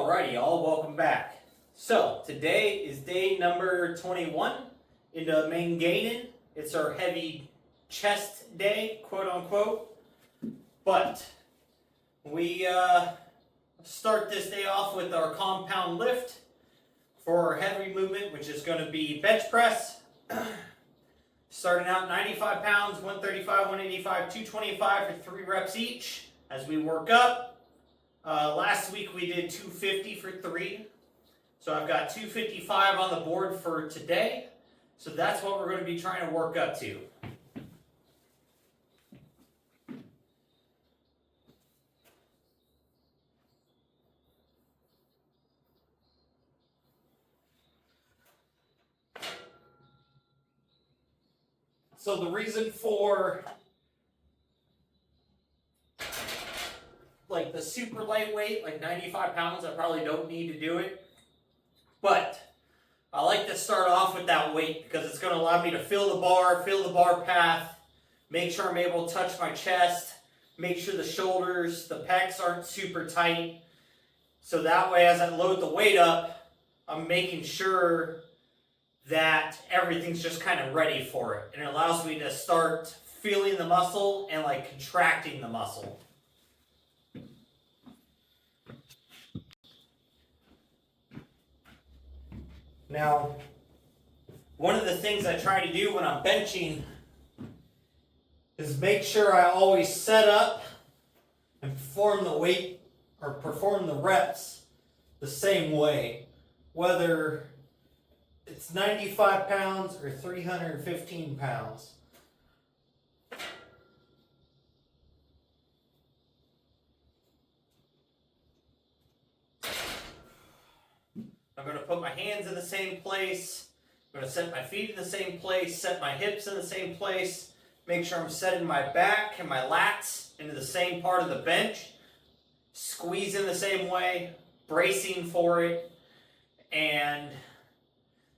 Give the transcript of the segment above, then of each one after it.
Alrighty, all welcome back. So today is day number 21 into main gaining. It's our heavy chest day, quote unquote. But we start this day off with our compound lift for our heavy movement, which is going to be bench press. Starting out 95 pounds, 135, 185, 225 for 3 reps each as we work up. Last week we did 250 for 3. So I've got 255 on the board for today. So that's what we're going to be trying to work up to. So the reason for like the super lightweight, like 95 pounds, I probably don't need to do it. But I like to start off with that weight because it's going to allow me to feel the bar path, make sure I'm able to touch my chest, make sure the shoulders, the pecs aren't super tight. So that way as I load the weight up, I'm making sure that everything's just kind of ready for it. And it allows me to start feeling the muscle and like contracting the muscle. Now, one of the things I try to do when I'm benching is make sure I always set up and perform the weight or perform the reps the same way, whether it's 95 pounds or 315 pounds. I'm going to put my hands in the same place. I'm going to set my feet in the same place, set my hips in the same place, make sure I'm setting my back and my lats into the same part of the bench, squeeze in the same way, bracing for it, and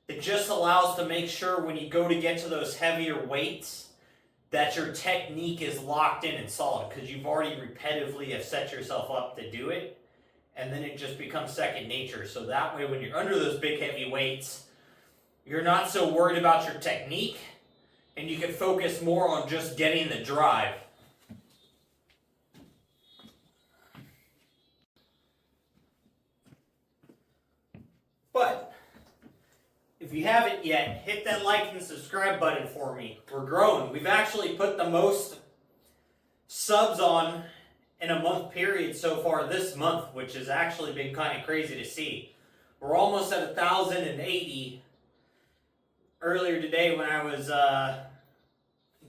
it just allows to make sure when you go to get to those heavier weights that your technique is locked in and solid because you've already repetitively have set yourself up to do it. And then it just becomes second nature. So that way when you're under those big heavy weights, you're not so worried about your technique and you can focus more on just getting the drive. But if you haven't yet, hit that like and subscribe button for me. We're growing. We've actually put the most subs on in a month period so far this month, which has actually been kind of crazy to see. We're almost at 1,080. Earlier today when I was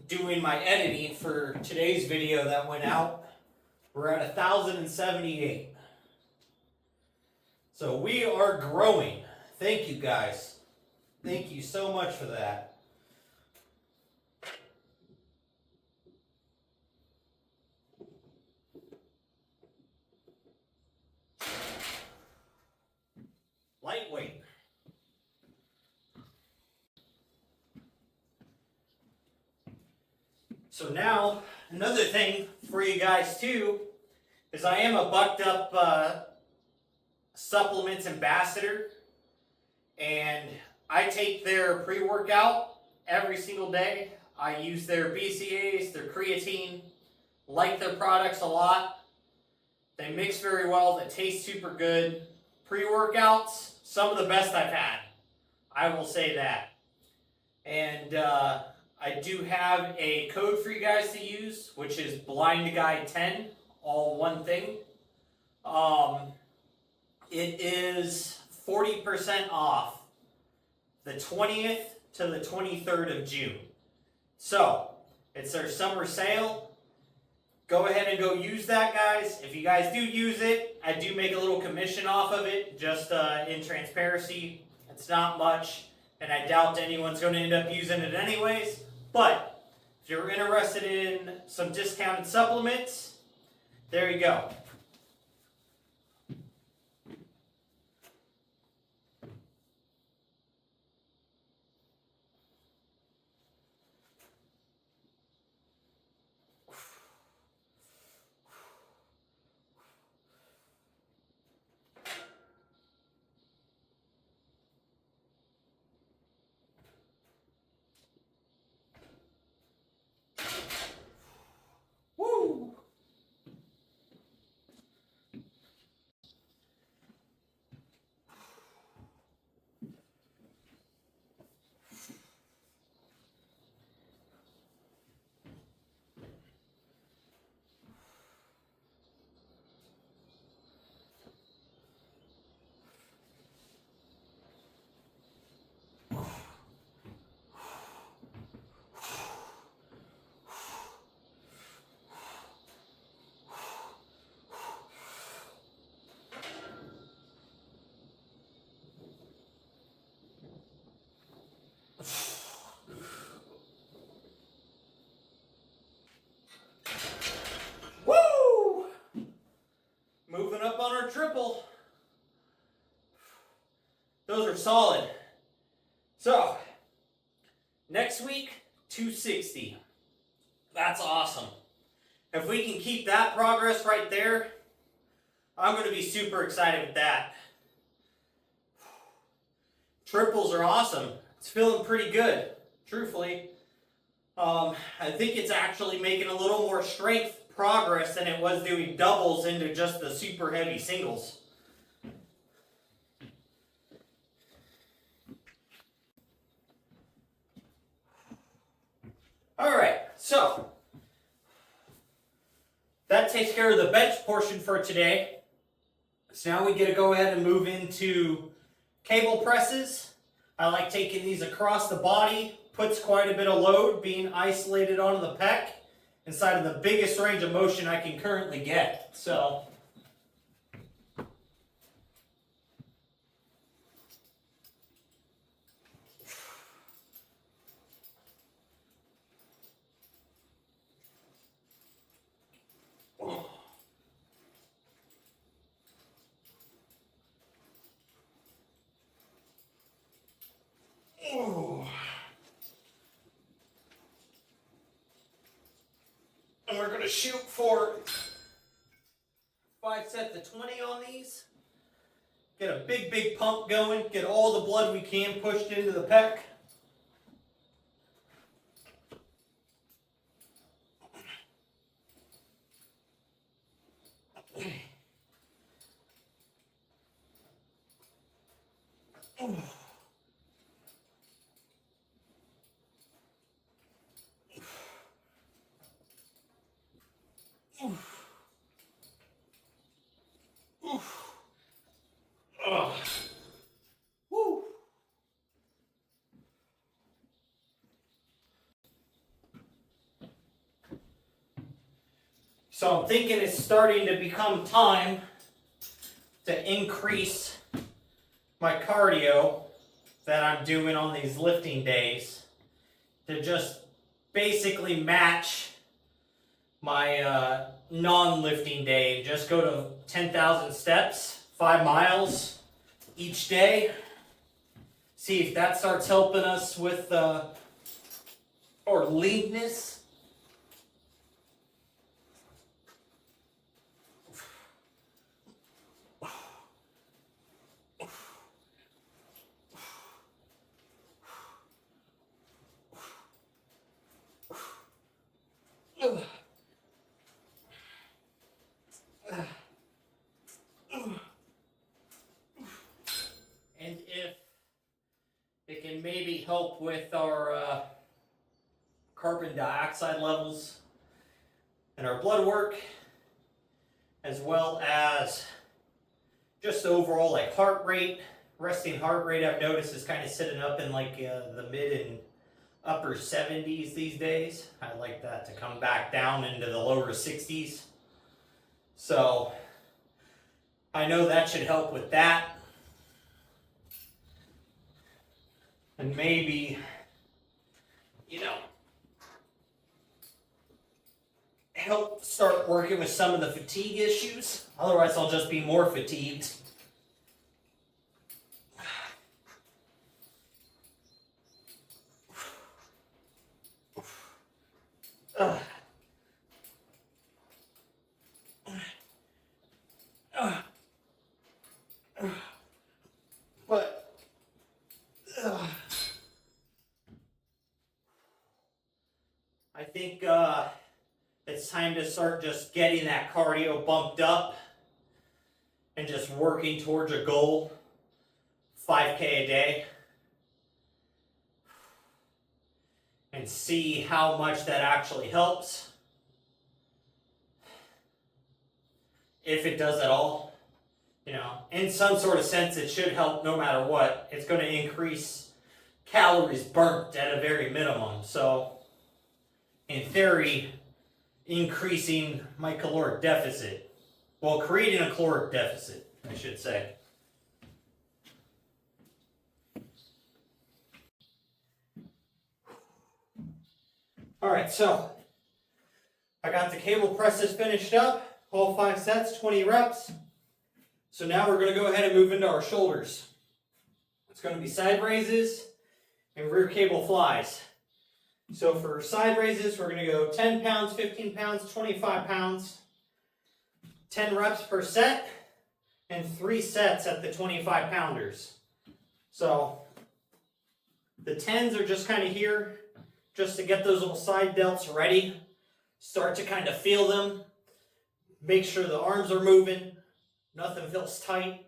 doing my editing for today's video that went out, we're at 1,078. So we are growing. Thank you guys. Thank you so much for that. Lightweight. So now, another thing for you guys too, is I am a Bucked Up supplements ambassador, and I take their pre-workout every single day. I use their BCAAs, their creatine, like their products a lot. They mix very well, they taste super good. Pre-workouts, some of the best I've had. I will say that. And I do have a code for you guys to use, which is BlindGuy10, all one thing. It is 40% off the 20th to the 23rd of June. So, it's their summer sale. Go ahead and go use that, guys. If you guys do use it, I do make a little commission off of it, just in transparency. It's not much, and I doubt anyone's going to end up using it anyways. But if you're interested in some discounted supplements, there you go. Those are solid. So, next week, 260. That's awesome. If we can keep that progress right there, I'm going to be super excited with that. Triples are awesome. It's feeling pretty good, truthfully. I think it's actually making a little more strength progress than it was doing doubles into just the super heavy singles. Alright, so that takes care of the bench portion for today. So now we get to go ahead and move into cable presses. I like taking these across the body, puts quite a bit of load, being isolated onto the pec inside of the biggest range of motion I can currently get. So and we're going to shoot for 5 sets of 20 on these. Get a big pump going. Get all the blood we can pushed into the pec. Woo. So I'm thinking it's starting to become time to increase my cardio that I'm doing on these lifting days to just basically match my non-lifting day. Just go to 10,000 steps, 5 miles each day. See if that starts helping us with or leanness. And if it can maybe help with our carbon dioxide levels and our blood work, as well as just overall like heart rate, resting heart rate, I've noticed is kind of sitting up in like the mid and upper 70s these days. I'd like that to come back down into the lower 60s. So I know that should help with that. And maybe, you know, help start working with some of the fatigue issues. Otherwise, I'll just be more fatigued. But I think it's time to start just getting that cardio bumped up and just working towards a goal, 5K a day, and see how much that actually helps. If it does at all. You know, in some sort of sense, it should help no matter what. It's going to increase calories burnt at a very minimum. So, in theory, increasing my caloric deficit. Well, creating a caloric deficit, I should say. Alright, so I got the cable presses finished up. All 5 sets, 20 reps. So now we're going to go ahead and move into our shoulders. It's going to be side raises and rear cable flies. So for side raises, we're going to go 10 pounds, 15 pounds, 25 pounds, 10 reps per set, and 3 sets at the 25 pounders. So the 10s are just kind of here, just to get those little side delts ready. Start to kind of feel them. Make sure the arms are moving. Nothing feels tight.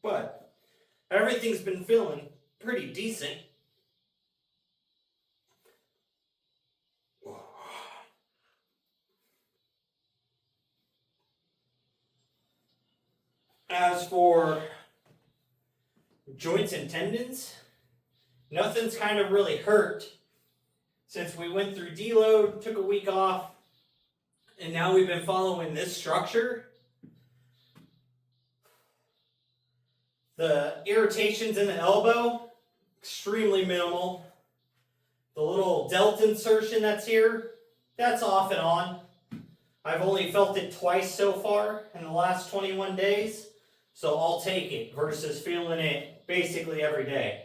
But everything's been feeling pretty decent. As for joints and tendons, nothing's kind of really hurt since we went through deload, took a week off, and now we've been following this structure. The irritations in the elbow, extremely minimal. The little delt insertion that's here, that's off and on. I've only felt it twice so far in the last 21 days, so I'll take it versus feeling it basically every day.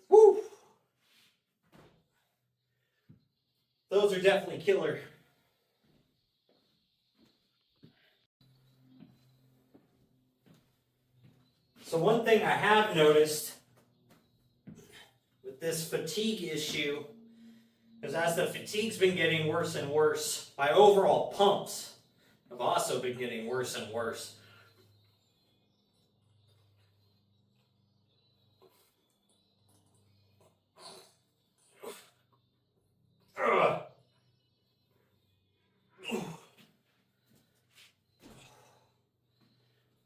Woo! Those are definitely killer. So one thing I have noticed with this fatigue issue is as the fatigue's been getting worse and worse, my overall pumps have also been getting worse and worse.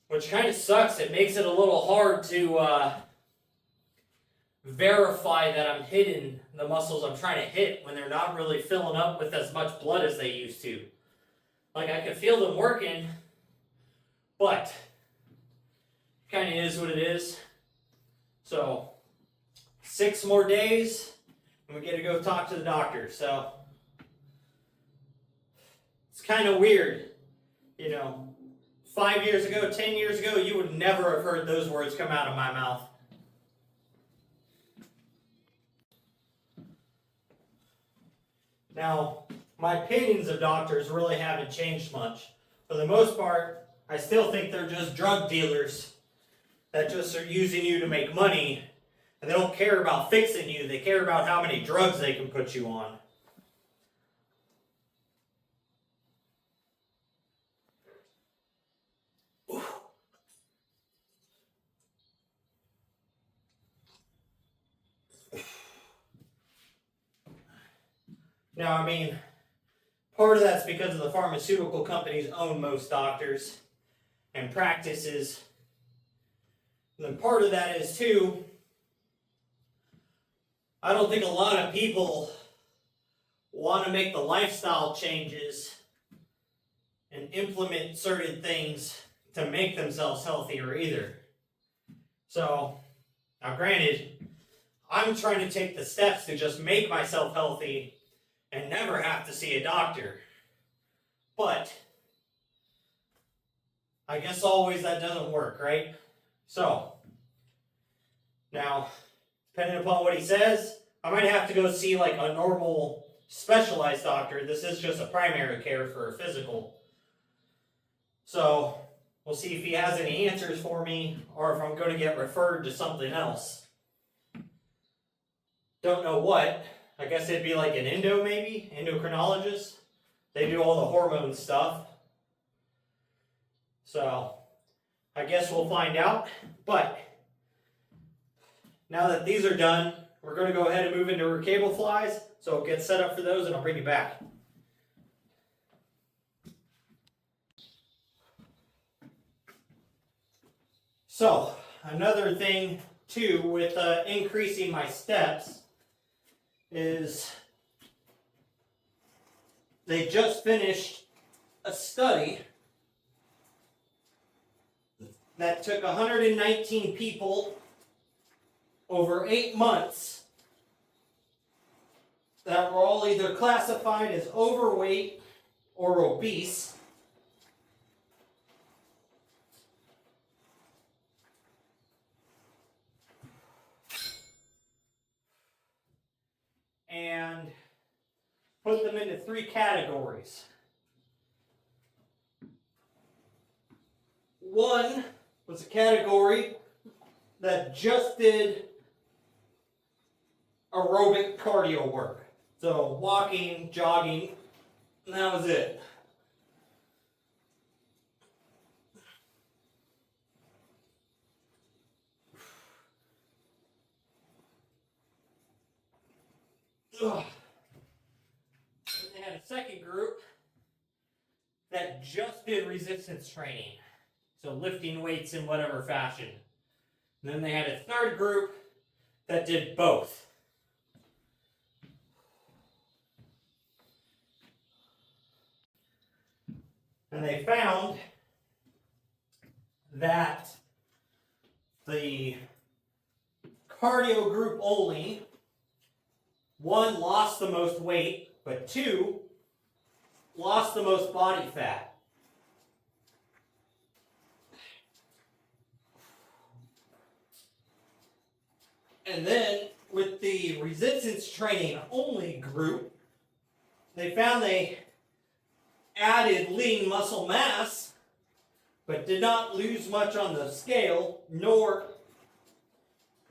Which kind of sucks. It makes it a little hard to verify that I'm hitting the muscles I'm trying to hit when they're not really filling up with as much blood as they used to. Like, I can feel them working, but it kind of is what it is. So 6 more days and we get to go talk to the doctor. So it's kind of weird, you know. 5 years ago, 10 years ago, you would never have heard those words come out of my mouth. Now, my opinions of doctors really haven't changed much. For the most part, I still think they're just drug dealers that just are using you to make money, and they don't care about fixing you, they care about how many drugs they can put you on. Now, I mean, part of that's because of the pharmaceutical companies own most doctors and practices. And then part of that is, too, I don't think a lot of people want to make the lifestyle changes and implement certain things to make themselves healthier either. So, now granted, I'm trying to take the steps to just make myself healthy and never have to see a doctor. But I guess always that doesn't work, right? So now, depending upon what he says, I might have to go see like a normal specialized doctor. This is just a primary care for a physical. So we'll see if he has any answers for me or if I'm going to get referred to something else. Don't know what. I guess it'd be like an endo maybe, endocrinologist. They do all the hormone stuff. So I guess we'll find out. But now that these are done, we're going to go ahead and move into our cable flies. So get set up for those and I'll bring you back. So another thing too with increasing my steps is they just finished a study that took 119 people over 8 months that were all either classified as overweight or obese. And put them into 3 categories. One was a category that just did aerobic cardio work. So walking, jogging, and that was it. Ugh. And they had a second group that just did resistance training. So lifting weights in whatever fashion. And then they had a third group that did both. And they found that the cardio group only, 1, lost the most weight, but 2, lost the most body fat. And then with the resistance training only group, they found they added lean muscle mass, but did not lose much on the scale, nor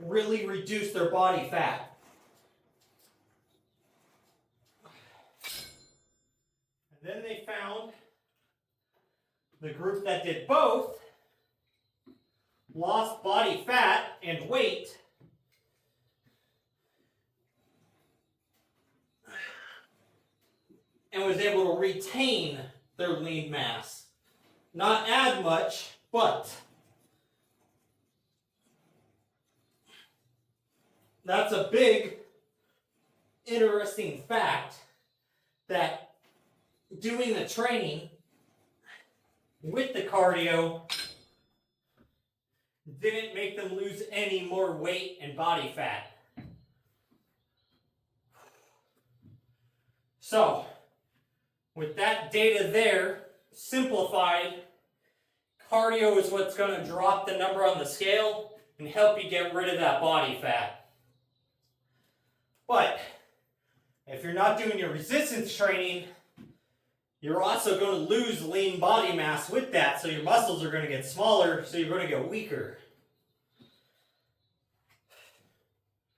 really reduce their body fat. And then they found the group that did both lost body fat and weight, and was able to retain their lean mass. Not add much, but that's a big, interesting fact that doing the training with the cardio didn't make them lose any more weight and body fat. So, with that data there, simplified, cardio is what's going to drop the number on the scale and help you get rid of that body fat. But if you're not doing your resistance training, you're also going to lose lean body mass with that, so your muscles are going to get smaller, so you're going to get weaker.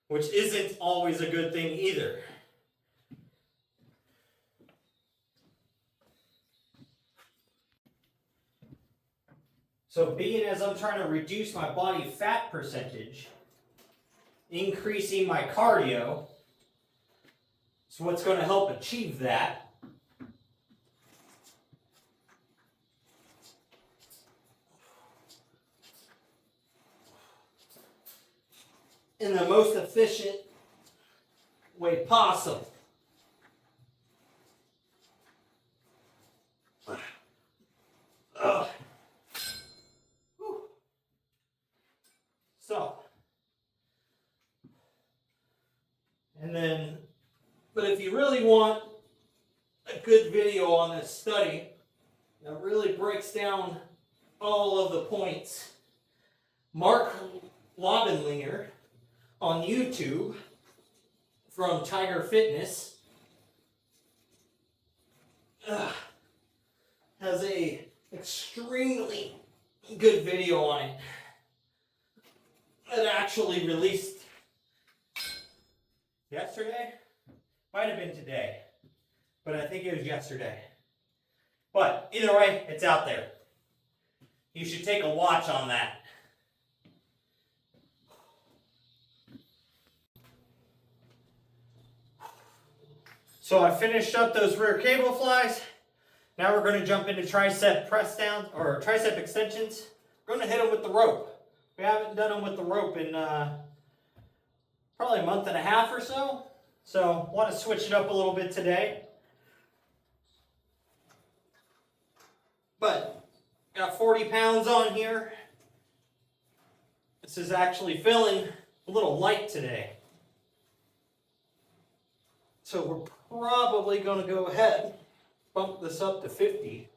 Which isn't always a good thing either. So being as I'm trying to reduce my body fat percentage, increasing my cardio, is what's going to help achieve that. In the most efficient way possible. So, and then, but if you really want a good video on this study that really breaks down all of the points, Mark Lobenlinger on YouTube from Tiger Fitness has a extremely good video on it. It actually released yesterday, might have been today, but I think it was yesterday. But either way, it's out there. You should take a watch on that. So I finished up those rear cable flies. Now we're going to jump into tricep press downs or tricep extensions. We're going to hit them with the rope. We haven't done them with the rope in probably a month and a half or so. So want to switch it up a little bit today. But got 40 pounds on here. This is actually feeling a little light today. So we're probably going to go ahead, bump this up to 50.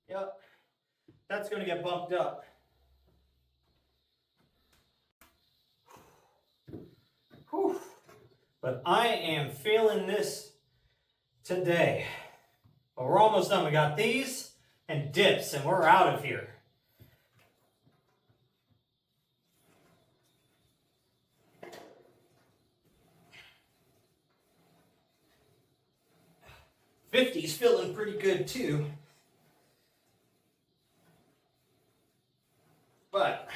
Yep, that's going to get bumped up. Whew. But I am feeling this today. But we're almost done. We got these and dips, and we're out of here. $50's feeling pretty good too. But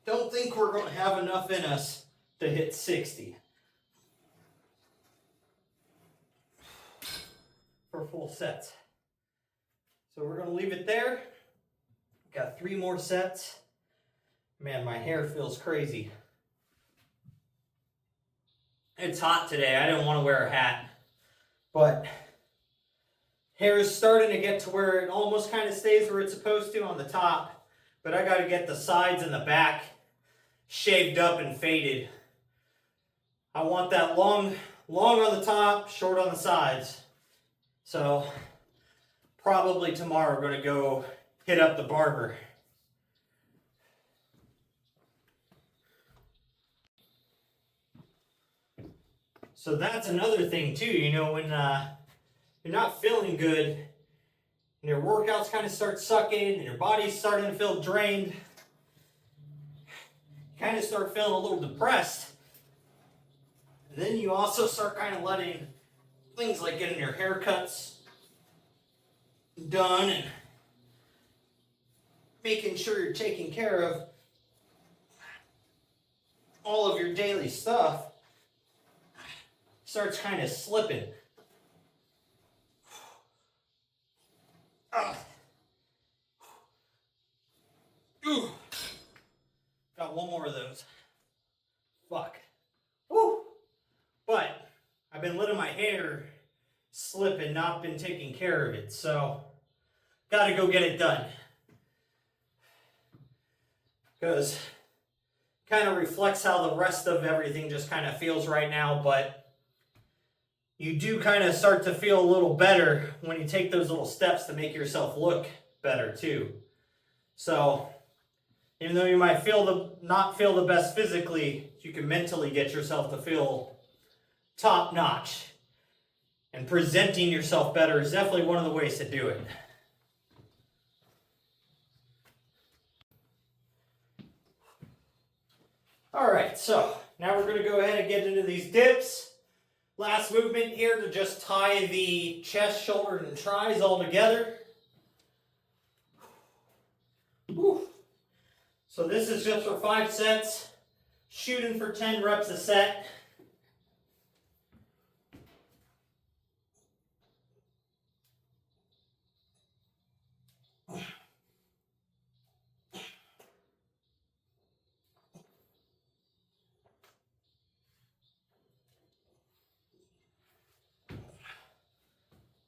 don't think we're going to have enough in us to hit 60 for full sets. So we're going to leave it there. Got 3 more sets. Man, my hair feels crazy. It's hot today. I didn't want to wear a hat, but hair is starting to get to where it almost kind of stays where it's supposed to on the top, but I got to get the sides and the back shaved up and faded. I want that long on the top, short on the sides. So probably tomorrow we're going to go hit up the barber. So that's another thing too, you know, when you're not feeling good and your workouts kind of start sucking and your body's starting to feel drained, you kind of start feeling a little depressed. And then you also start kind of letting things like getting your haircuts done and making sure you're taking care of all of your daily stuff starts kind of slipping. Got one more of those. Fuck. Woo! But I've been letting my hair slip and not been taking care of it, so gotta go get it done. Because kind of reflects how the rest of everything just kind of feels right now, but you do kind of start to feel a little better when you take those little steps to make yourself look better too. So even though you might not feel the best physically, you can mentally get yourself to feel top notch. And presenting yourself better is definitely one of the ways to do it. All right, so now we're going to go ahead and get into these dips. Last movement here to just tie the chest, shoulder, and tries all together. Whew. So this is just for 5 sets, shooting for 10 reps a set.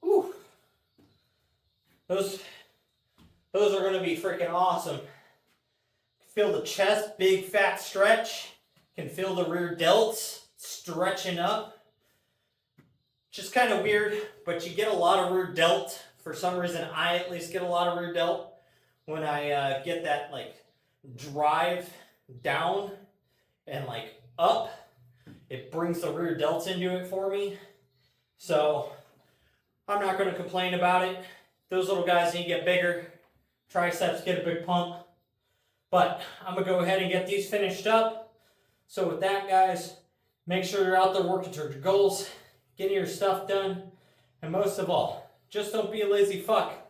Whew. Those are going to be freaking awesome. Feel the chest, big fat stretch. Can feel the rear delts stretching up. Just kind of weird, but you get a lot of rear delt. For some reason, I at least get a lot of rear delt when I get that like drive down and like up. It brings the rear delts into it for me. So I'm not going to complain about it. Those little guys need to get bigger. Triceps get a big pump. But I'm going to go ahead and get these finished up. So with that, guys, make sure you're out there working towards your goals, getting your stuff done, and most of all, just don't be a lazy fuck.